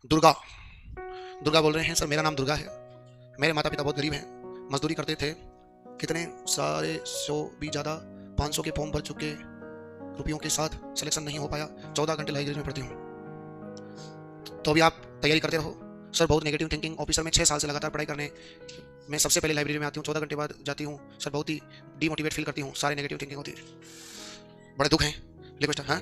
दुर्गा। दुर्गा बोल रहे हैं सर, मेरा नाम दुर्गा है। मेरे माता पिता बहुत गरीब हैं, मजदूरी करते थे। कितने सारे 100 भी ज़्यादा 500 के फॉर्म भर चुके, रुपयों के साथ सिलेक्शन नहीं हो पाया। 14 घंटे लाइब्रेरी में पढ़ती हूँ। तो अभी आप तैयारी करते रहो सर। बहुत नेगेटिव थिंकिंग ऑफिसर में 6 साल से लगातार पढ़ाई करने मैं सबसे पहले लाइब्रेरी में आती हूँ, 14 घंटे बाद जाती हूँ सर। बहुत ही डीमोटिवेट फील करती हूँ, सारे नेगेटिव थिंकिंग होती है। बड़े दुख हैं लिखो हाँ।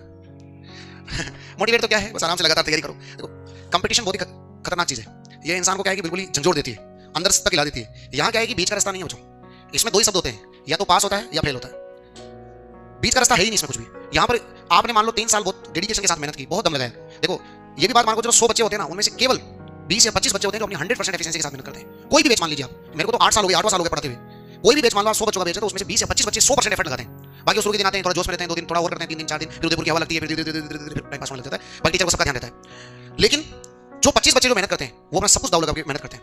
मोटिवेट तो क्या है, बस आराम से लगातार तैयारी करो। देखो कंपटीशन बहुत ही खतरनाक चीज़ है। ये इंसान को क्या है कि बिल्कुल ही झंझोड़ देती है, अंदर तक हिला देती है। यहाँ क्या है कि बीच का रास्ता नहीं है बच्चों। इसमें 2 ही शब्द होते हैं, या तो पास होता है या फेल होता है। बीच का रास्ता है ही नहीं इसमें कुछ भी। यहाँ पर आपने मान लो 3 साल बहुत डेडिकेशन के साथ मेहनत की, बहुत दम लगाया। देखो ये भी बात मान लो, जो 100 बच्चे होते हैं ना, उनमें से केवल 20 या 25 बच्चे होते हैं जो अपनी 100% एफिशिएंसी के साथ मेहनत करते हैं। कोई भी बैच मान लीजिए आप, मेरे को तो 8 साल हो गए, 8वां साल हो गया पढ़ाते हुए। कोई भी बैच मान लो 100 बच्चों का बैच है, तो उसमें से 20 या 25 बच्चे 100% एफर्ट लगाते हैं। बाकी शुरू के दिन आते हैं, थोड़ा जोश में रहते हैं, 2 दिन थोड़ा और करते हैं, 3 दिन 4 दिन, फिर उदयपुर की हवा लगती है, फिर धीरे टाइम पास होने लग जाता है। बाकी टीचर को सबका ध्यान रहता है। लेकिन जो 25 बच्चे जो मेहनत करते हैं, वो अपना सब कुछ दाव लगा के मेहनत करते हैं।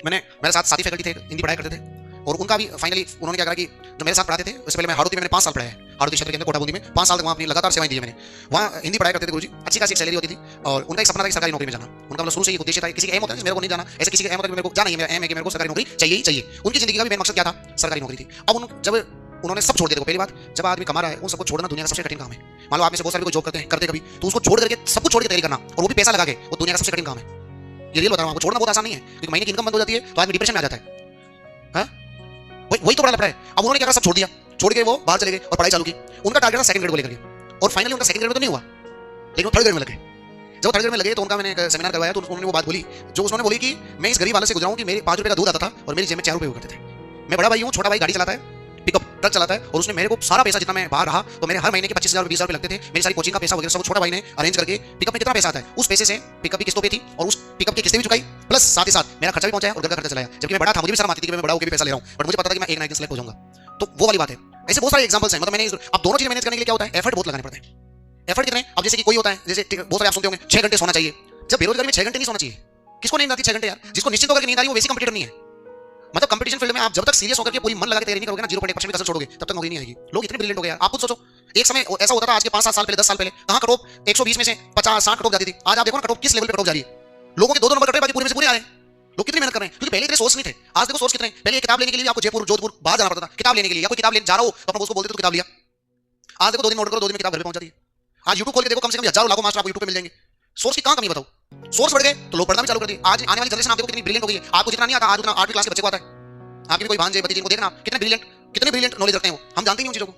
मेरे साथ साथी फैकल्टी थे, हिंदी पढ़ाया करते थे, और उनका भी फाइनली उन्होंने क्या करा कि जो मेरे साथ पढ़ाते थे, उससे पहले मैं हाड़ौती में मैंने 5 साल पढ़ाया है। हाड़ौती क्षेत्र के अंदर कोटाबूंदी में 5 साल तक वहाँ अपनी लगातार सेवाएं दी है मैंने। वहाँ हिंदी पढ़ाया करते थे गुरुजी, अच्छी खासी सैलरी होती थी, और उनका एक सपना था कि सरकारी नौकरी में जाना। उनका मतलब शुरू से ही उद्देश्य था, किसी का एम होता है मेरे को नहीं जाना, ऐसे किसी का एम होता है मेरे को जाना ही, मेरा एम है कि मेरे को सरकारी नौकरी चाहिए ही चाहिए। उनकी जिंदगी का भी मेन मकसद क्या था, सरकारी नौकरी थी। अब जब उन्होंने सब छोड़ दिया, देखो पहली बात, जब आदमी कमा रहा है उन सबको छोड़ना दुनिया का सबसे कठिन काम है। मान लो आप में से बहुत सारे कोई जॉब करते कभी, तो उसको छोड़ करके सब कुछ छोड़ के तैयारी करना, और वो भी पैसा लगा के, वो दुनिया का सबसे कठिन काम है। ये रियल बता रहा हूँ आपको, छोड़ना बहुत आसान नहीं है, क्योंकि महीने की इनकम बंद हो जाती है तो आदमी डिप्रेशन में आ जाता है। वही तो बड़ा लफड़ा है। अब उन्होंने क्या करा, सब छोड़ दिया, छोड़ के वो बाहर चले गए और पढ़ाई चालू की। उनका टारगेट था सेकंड ग्रेड को लेकर के, और फाइनली उनका सेकंड ग्रेड में तो नहीं हुआ, लेकिन वो थर्ड ग्रेड में लगे। जब थर्ड ग्रेड में लगे तो उनका मैंने एक सेमिनार करवाया, तो उन्होंने वो बात बोली जो उन्होंने बोली कि मैं इस गरीब वाले से गुजरा हूं कि मेरे 5 रुपए का दूध आता था और मेरी जेब में 4 रुपए हुआ करते थे। मैं बड़ा भाई हूं, छोटा भाई गाड़ी चलाता है, पिकअप ट्रक चलाता है, और उसने मेरे को सारा पैसा, जितना मैं बाहर रहा तो मेरे हर महीने के 25,000 20,000 रुपए लगते थे। मेरी सारी कोचिंग का पैसा वगैरह सब छोटा भाई ने अरेंज करके, पिकअप में कितना पैसा आता है उस पैसे से पिकअप की किस्तों पे थी, और उस पिकअप की किस्तें भी चुकाई, प्लस साथ ही साथ मेरा खर्चा भी पहुंचाया और घर का खर्चा चलाया। जबकि मैं बड़ा था, मुझे भी शर्म आती थी कि मैं बड़ा होकर भी पैसा ले रहा हूं, बट मुझे पता था कि मैं एक ना एक दिन सेलेक्ट हो जाऊंगा। तो वो वाली बात है। ऐसे बहुत सारे एग्जांपल्स हैं। मतलब मैंने अब दोनों चीजें मैनेज करने के लिए क्या होता है, एफर्ट बहुत लगाने पड़ते हैं। एफर्ट कितने, अब जैसे कि कोई होता है, जैसे बहुत सारे आप सुनते होंगे 6 घंटे सोना चाहिए। जब बेरोजगारी में 6 घंटे नहीं सोना चाहिए, किसको नींद आती 6 घंटे यार? जिसको निश्चित होकर नींद आ रही है वो वैसी कंपटीटर नहीं है। मतलब कंपटीशन फील्ड में आप जब तक सीरियस होकर के पूरी मन लगा के तैयारी नहीं करोगे ना, 0.1% भी कसर छोड़ोगे, तब तक नौकरी नहीं आएगी। लोग इतने ब्रिलियंट हो गए यार, आप खुद सोचो। एक समय ऐसा होता था, आज के 5-7 साल पहले, 10 साल पहले, कहां कट ऑफ 120 में से 50-60 कट ऑफ जाती थी। आज आप देखो ना कट ऑफ किस लेवल पे कट ऑफ जा रही है। लोगों के 2-2 नंबर कट रहे, बाकी पूरे में से पूरे आ रहे हैं। लोग कितनी मेहनत कर रहे हैं, क्योंकि पहले इतने सोर्स नहीं थे। आज देखो सोर्स कितने। पहले किताब लेने के लिए आपको जयपुर जोधपुर बाहर जाना पड़ता था किताब लेने के लिए, या कोई किताब लेने जा रहा हो तो अपना उसको बोलते तो किताब लिया। आज देखो 2 दिन में ऑर्डर करो, 2 दिन में किताब घर पे पहुंच जाती है। आज यूट्यूब खोल के देखो, कम से कम हजारों लाखों मास्टर आपको यूट्यूब पे मिल जाएंगे। सोर्स की कहां कमी बताओ। सोर्स बढ़ गए तो लोग पढ़ना भी चालू कर दिए। आज आने वाली जनरेशन आप देखो कितनी ब्रिलियंट हो गई है। आपको जितना नहीं आता आज, उतना 8वीं क्लास के बच्चे को आता है। आपके भी कोई भांजे भतीजे को देखना आप, कितने ब्रिलियंट नॉलेज रखते हैं वो, हम जानते ही नहीं उन चीजों को।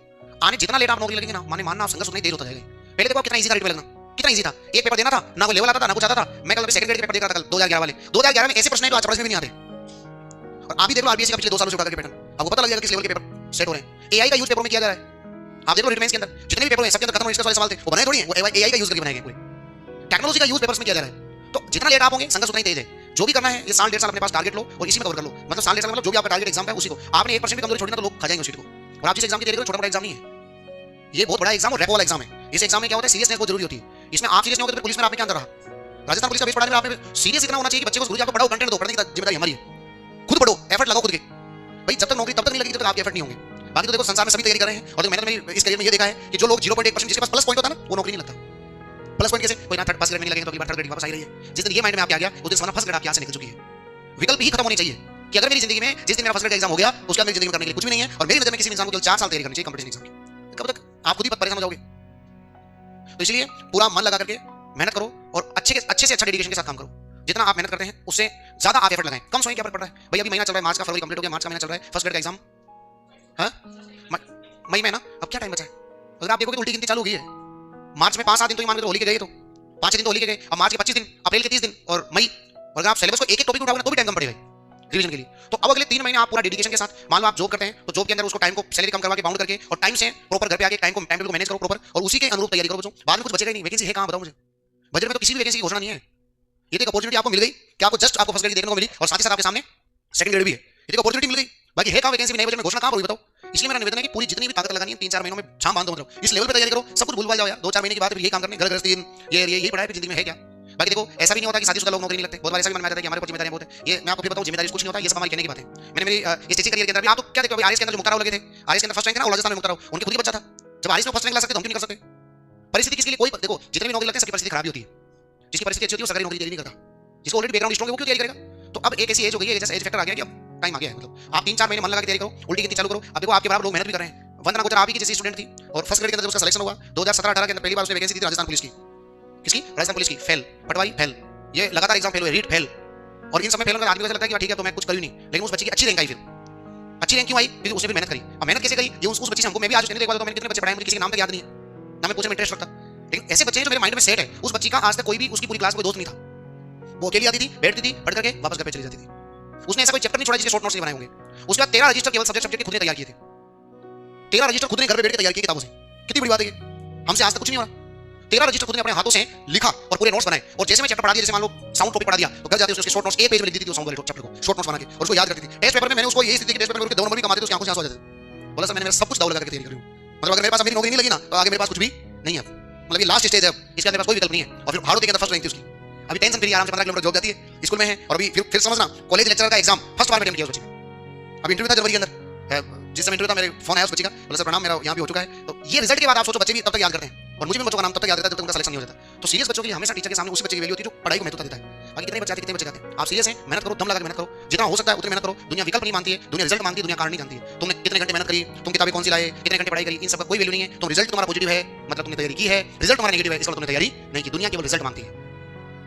आने जितना लेट आप नौकरी लगेंगे ना, मानना आप संघर्ष उतना ही देर होता जाएगा। पहले देखो कितना इजी था रेट में लगना, कितना इजी था। एक पेपर देना था, ना कोई लेवल आता था ना कुछ आता था। मैं कल सेकंड ग्रेड के पेपर देख रहा था कल 2011 वाले। 2011 में ऐसे प्रश्न है जो आज पढ़ने में भी नहीं आते। और आप भी देख लो आरबीएससी का पिछले 2 सालों से उठा करके पैटर्न, आपको पता लग जाएगा किस लेवल के पेपर सेट हो रहे हैं। एआई का यूज पेपर में किया जा रहा है। आप देखो रिटमेंस के अंदर जितने भी पेपर हैं, सबके अंदर खत्म होने वाले सवाल थे, वो बनाए थोड़ी है, वो एआई का यूज करके बनाए गए पूरे। टेक्नोलॉजी का यूज पेपर्स में किया जा रहा है। तो जितना लेट आप होंगे संघर्ष उतना ही तेज है। जो भी करना है ये साल 1.5 साल अपने पास टारगेट लो और इसी में कवर कर लो। मतलब साल 1.5 साल मतलब जो भी आपका टारगेट एग्जाम है उसी को। आपने 1% भी कमजोरी छोड़ी ना तो लोग खा जाएंगे उस सीट को। और आप जिस एग्जाम की तैयारी करो, छोटा बड़ा एग्जाम नहीं है, ये बहुत बड़ा एग्जाम और रैप वाला एग्जाम है। इस एग्जाम में क्या होता है, सीरियसनेस बहुत जरूरी होती है। इसमें आप सीरियस नहीं होगे तो पुलिस में आपने क्या अंदर रहा। राजस्थान पुलिस का बेस पढ़ाने में आपने सीरियस इतना होना चाहिए कि बच्चे को गुरुजी आपको पढ़ाओ, कंटेंट दो, पढ़ने की जिम्मेदारी हमारी है। खुद पढ़ो, एफर्ट लगाओ खुद के। भाई जब तक नौकरी तब तक नहीं लगेगी जब तक आपके एफर्ट नहीं होंगे। बाकी तो देखो संसार में सभी तैयारी कर रहे हैं, और मैंने इस करियर में ये देखा है कि जो लोग 0.1% जिसके पास प्लस पॉइंट होता है ना, वो नौकरी नहीं लगता। प्लस पॉइंट कैसे, कोई ना थर्ड पास ग्रेड में नहीं लगेगा तो अगली बार थर्ड ग्रेड वापस आ रही है। जिस दिन ये माइंड में आपके आ गया उस दिन फर्स्ट ग्रेड आपके यहाँ से निकल चुकी है। विकल्प ही खत्म होनी चाहिए कि अगर मेरी जिंदगी में जिस दिन मेरा फर्स्ट ग्रेड का एग्जाम हो गया उसके बाद मेरी जिंदगी में करने के लिए कुछ भी नहीं है। और मेरी नजर में किसी इंसान को केवल 4 साल तैयारी करनी चाहिए कंपटीशन एग्जाम की। कब तक आप खुद ही परेशान हो जाओगे। तो इसलिए पूरा मन लगा करके मेहनत करो और अच्छे से अच्छा डेडिकेशन के साथ काम करो। जितना आप मेहनत करते हैं उससे ज्यादा आप एफर्ट लगाएं। कम सोएं, क्या फर्क पड़ रहा है भाई। अभी महीना चल रहा है, मार्च का, फरवरी कंप्लीट हो गया, मार्च का महीना चल रहा है, फर्स्ट ग्रेड का एग्जाम है मई में ना। अब क्या टाइम बचा है। अगर आप देखोगे तो उल्टी गिनती चालू हो गई है। मार्च में 5-7 दिन तो मान के होली के गए, तो 5 दिन तो होली के गए। अब मार्च के 25 दिन, अप्रैल के 30 दिन और मई। और अगर आप सिलेबस को एक टॉपिक उठाओगे तो भी टाइम कम पड़ेगा रिवीजन के लिए। तो अब अगले 3 महीने आप पूरा डेडिकेशन के साथ, मान लो आप जॉब करते हैं तो जॉब के अंदर उसको टाइम को सैलरी कम करवा के बाउंड करके और टाइम से प्रॉपर घर पे आके टाइम टेबल को मैनेज करो प्रॉपर, और उसी के अनुरूप तैयारी करो बच्चों। बाद में कुछ बचेगा ही नहीं। वैकेंसी है कहां बताओ मुझे। बजट में तो किसी भी वैकेंसी की घोषणा नहीं है। ये एक अपॉर्चुनिटी आपको मिल गई कि आपको जस्ट आपको फर्स्ट ग्रेड देखने को मिली और साथ ही साथ आपके सामने सेकंड ग्रेड भी है। ये एक अपॉर्चुनिटी मिल गई। बाकी है कहां वैकेंसी भी नहीं, बजट में घोषणा कहां पर हुई बताओ। इसलिए मेरा निवेदन है कि पूरी जितनी भी ताकत लगानी है 3-4 महीनों में छाम बांध दो। मतलब इस लेवल पे तैयारी करो, सब कुछ भूल जाओ यार। 2-4 महीने के बाद यही काम करने, घर गृहस्थी, ये पढ़ाई जिंदगी में है क्या। बाकी देखो ऐसा भी नहीं होता कि शादीशुदा लोग नौकरी नहीं लगते। बहुत बार ऐसा भी मन में आता है कि हमारे ऊपर जिम्मेदारियां बहुत है। ये मैं आपको फिर बताऊं, जिम्मेदारी कुछ नहीं होता, ये सब हमारी कहने की बात है। मैंने मेरी इस टीचिंग करियर के अंदर भी आप तो क्या देखो, आरएस के अंदर जो मुक्ताराव लगे थे, आरएस के अंदर फर्स्ट रैंक ना, और राजस्थान में मुक्ताराव, उनके खुद के बच्चा था। जब आरएस में फर्स्ट रैंक ला सकते तो हम क्यों नहीं कर सकते। परिस्थिति किसके लिए कोई देखो, जितने भी नौकरी लगते हैं सबकी परिस्थिति खराब होती है। जिसकी परिस्थिति अच्छी होती है वो सरकारी नौकरी नहीं करता। जिसको ऑलरेडी बैकग्राउंड स्ट्रांग है वो क्यों तैयारी करेगा? तो अब एक ऐसी एज हो गई है, जैसे एज फैक्टर आ गया कि अब टाइम आ गया है, मतलब आप 3-4 महीने मन लगा के तैयारी करो, उल्टी गिनती चालू करो। अब देखो आपके बराबर लोग मेहनत भी कर रहे हैं। वंदना गुजर आप ही की जैसी स्टूडेंट थी और फर्स्ट ग्रेड के अंदर जब उसका सिलेक्शन हुआ 2017-18 के अंदर पहली बार उसने वैकेंसी दी थी राजस्थान पुलिस की। किसकी? राजस्थान पुलिस की। फेल, पटवारी फेल, ये लगातार एग्जाम फेल हुए, रीट फेल, और इन सब में फेल होने का आदमी को ऐसा लगता है कि ठीक है तो मैं कुछ करूँ नहीं, लेकिन उस बच्ची की अच्छी रैंक आई। फिर अच्छी रैंक क्यों आई? क्योंकि उसने भी मेहनत करी। अब मेहनत कैसे करी ये उस बच्ची से हमको, मैं भी आज कहने देखा तो मैंने कितने बच्चे पढ़ाए मुझे किसी के नाम तक याद नहीं है, ना मैं पूछने में इंटरेस्ट रखता, लेकिन ऐसे बच्चे जो मेरे माइंड में सेट है। उस बच्ची का आज तक कोई भी उसकी पूरी क्लास में कोई दोस्त नहीं था, वो अकेली आती थी, बैठती थी, पढ़ करके वापस घर पे चली जाती थी। उसने ऐसा कोई चैप्टर नहीं छोड़ा जिसके शॉर्ट नोट्स नहीं बनाए होंगे। उसके बाद 13 रजिस्टर केवल सब्जेक्ट के खुद ने तैयार किए थे। 13 रजिस्टर खुद ने घर पे बैठ के तैयार किए किताबों से। कितनी बड़ी बात है ये, हमसे आज तक कुछ नहीं हो रहा। 13 रजिस्टर खुद ने अपने हाथों से लिखा और पूरे नोट्स बनाए, और जैसे मैं चैप्टर पढ़ा दिया, जैसे मान लो साउंड टॉपिक पढ़ा दिया, तो घर जाते उसके शॉर्ट नोट्स एक पेज में लिख दी थी, साउंड वाले चैप्टर को शॉर्ट नोट्स बना के, और उसको याद रखती थी। टेस्ट पेपर में मैंने उसको ये स्थिति की टेस्ट पेपर में उसके 2 नंबर भी कमाते थे, उसकी आंखों से आंसू आ जाते थे। बोला सर मैंने मेरा सब कुछ दाव लगा के तैयारी करी, मतलब अगर मेरे पास मेरी नौकरी नहीं लगी ना तो आगे मेरे पास कुछ भी नहीं है, मतलब ये लास्ट स्टेज है, इसके बाद मेरे पास कोई विकल्प नहीं है। और फिर हार्डो के अंदर फर्स्ट रैंक थी उसकी। अभी टेंशन फ्री आराम से 15 किलोमीटर जॉब जाती है, स्कूल में है, और अभी फिर समझना कॉलेज लेक्चरर का एग्जाम फर्स्ट बार में अटेम्प्ट किया उस बच्ची ने। अभी इंटरव्यू था जनवरी के अंदर, जिस समय इंटरव्यू था मेरे फोन आया उस बच्ची का, बोला सर प्रणाम मेरा यहाँ भी हो चुका है। तो ये रिजल्ट के बाद आप सोचो बच्चे भी तब तक याद करते हैं, और मुझे भी बच्चों का नाम तब तक याद रहता है जब तक उनका सिलेक्शन नहीं हो जाता। तो सीरियस बच्चों के लिए हमेशा टीचर के सामने उसी बच्चे की वैल्यू होती है जो पढ़ाई को महत्वता देता है। बाकी कितने बच्चे आते कितने बच्चे आते हैं, आप सीरियस हैं, मेहनत करो, दम लगा के मेहनत करो, जितना हो सकता है उतनी मेहनत करो। दुनिया विकल्प नहीं मानती है, दुनिया रिजल्ट मांगती है, दुनिया कारण नहीं जानती है। तुमने कितने घंटे मेहनत करी, तुम किताबें कौन सी लाए, कितने घंटे पढ़ाई करी, इन सब का कोई वैल्यू नहीं है। तुम रिजल्ट तुम्हारा पॉजिटिव है मतलब तुमने तैयारी की है, रिजल्ट तुम्हारा नेगेटिव है इसका तुमने तैयारी नहीं की। दुनिया केवल रिजल्ट मांगती है,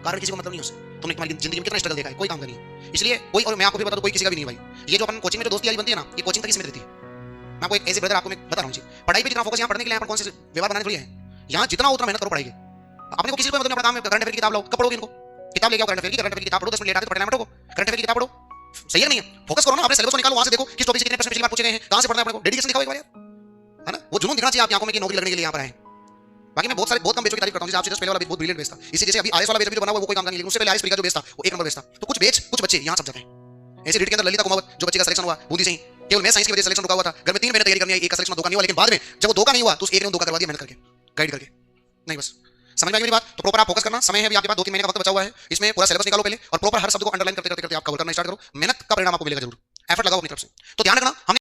कारण किसी को मतलब नहीं उससे। तुमने तुम्हारी जिंदगी में कितना स्ट्रगल देखा है, कोई काम का नहीं है। इसलिए कोई, और मैं आपको भी बता दूं कोई किसी का भी नहीं भाई। ये जो अपन कोचिंग में जो दोस्ती यारी बनती है ना, ये कोचिंग तक ही सीमित रहती है। मैं आपको एक ऐसे ब्रदर आपको मैं बता रहा हूं, पढ़ाई पे जितना फोकस यहाँ पढ़ने के लिए अपन कौन से व्यवहार बनाने थोड़ी है, यहाँ जितना उतना मेहनत करो पढ़ाई के। अपने को किसी को मतलब अपना काम है, करंट अफेयर की किताब लो, कब पढ़ोगे इनको, किताब लेके आओ करंट अफेयर की किताब पढ़ो, 10 मिनट लेट आते तो पढ़ना मत को, करंट अफेयर की किताब पढ़ो, सही है नहीं है? फोकस करो ना, अपने सिलेबस को निकालो, वहां से देखो किस टॉपिक से कितने प्रश्न पिछली बार पूछे गए हैं, कहां से पढ़ना है अपने को, डेडिकेशन दिखाओ एक बार यार, है ना? वो जुनून दिखना चाहिए आपकी आंखों में कि नौकरी लगने के लिए यहाँ पर आए। बाकी मैं बहुत कम बेचों की तारीफ करता हूं, जैसे आपसे जस्ट पहले वाला बहुत ब्रिलियंट बेच था, इसी जैसे अभी आईएएस वाला बेच भी जो बना हुआ वो कोई काम का नहीं, लेकिन उससे पहले आईएएस का जो बेच था वो एक नंबर बेच था। तो कुछ बेच कुछ बच्चे यहाँ सब जाते हैं। ऐसे रीट के अंदर ललिता कुमावत जो बच्चे का सिलेक्शन हुआ बूंदी से ही, केवल मैं साइंस की वजह से सिलेक्शन रुका हुआ था, घर में 3 महीने तैयारी करनी है, एक का सिलेक्शन धोखा नहीं हुआ, लेकिन बाद में जब वो धोखा नहीं हुआ तो उस एक ने धोखा करवा दिया मेहनत करके, गाइड करके। नहीं बस समझ में आई मेरी बात? तो प्रॉपर आप फोकस करना, समय है अभी आपके पास 2-3 महीने का वक्त बचा हुआ है, इसमें पूरा सिलेबस निकालो पहले, और प्रॉपर हर शब्द को अंडरलाइन करते करते आप कवर करना स्टार्ट करो। मेहनत का परिणाम आपको मिलेगा जरूर, एफर्ट लगाओ अपनी तरफ से। तो ध्यान रखना, हमने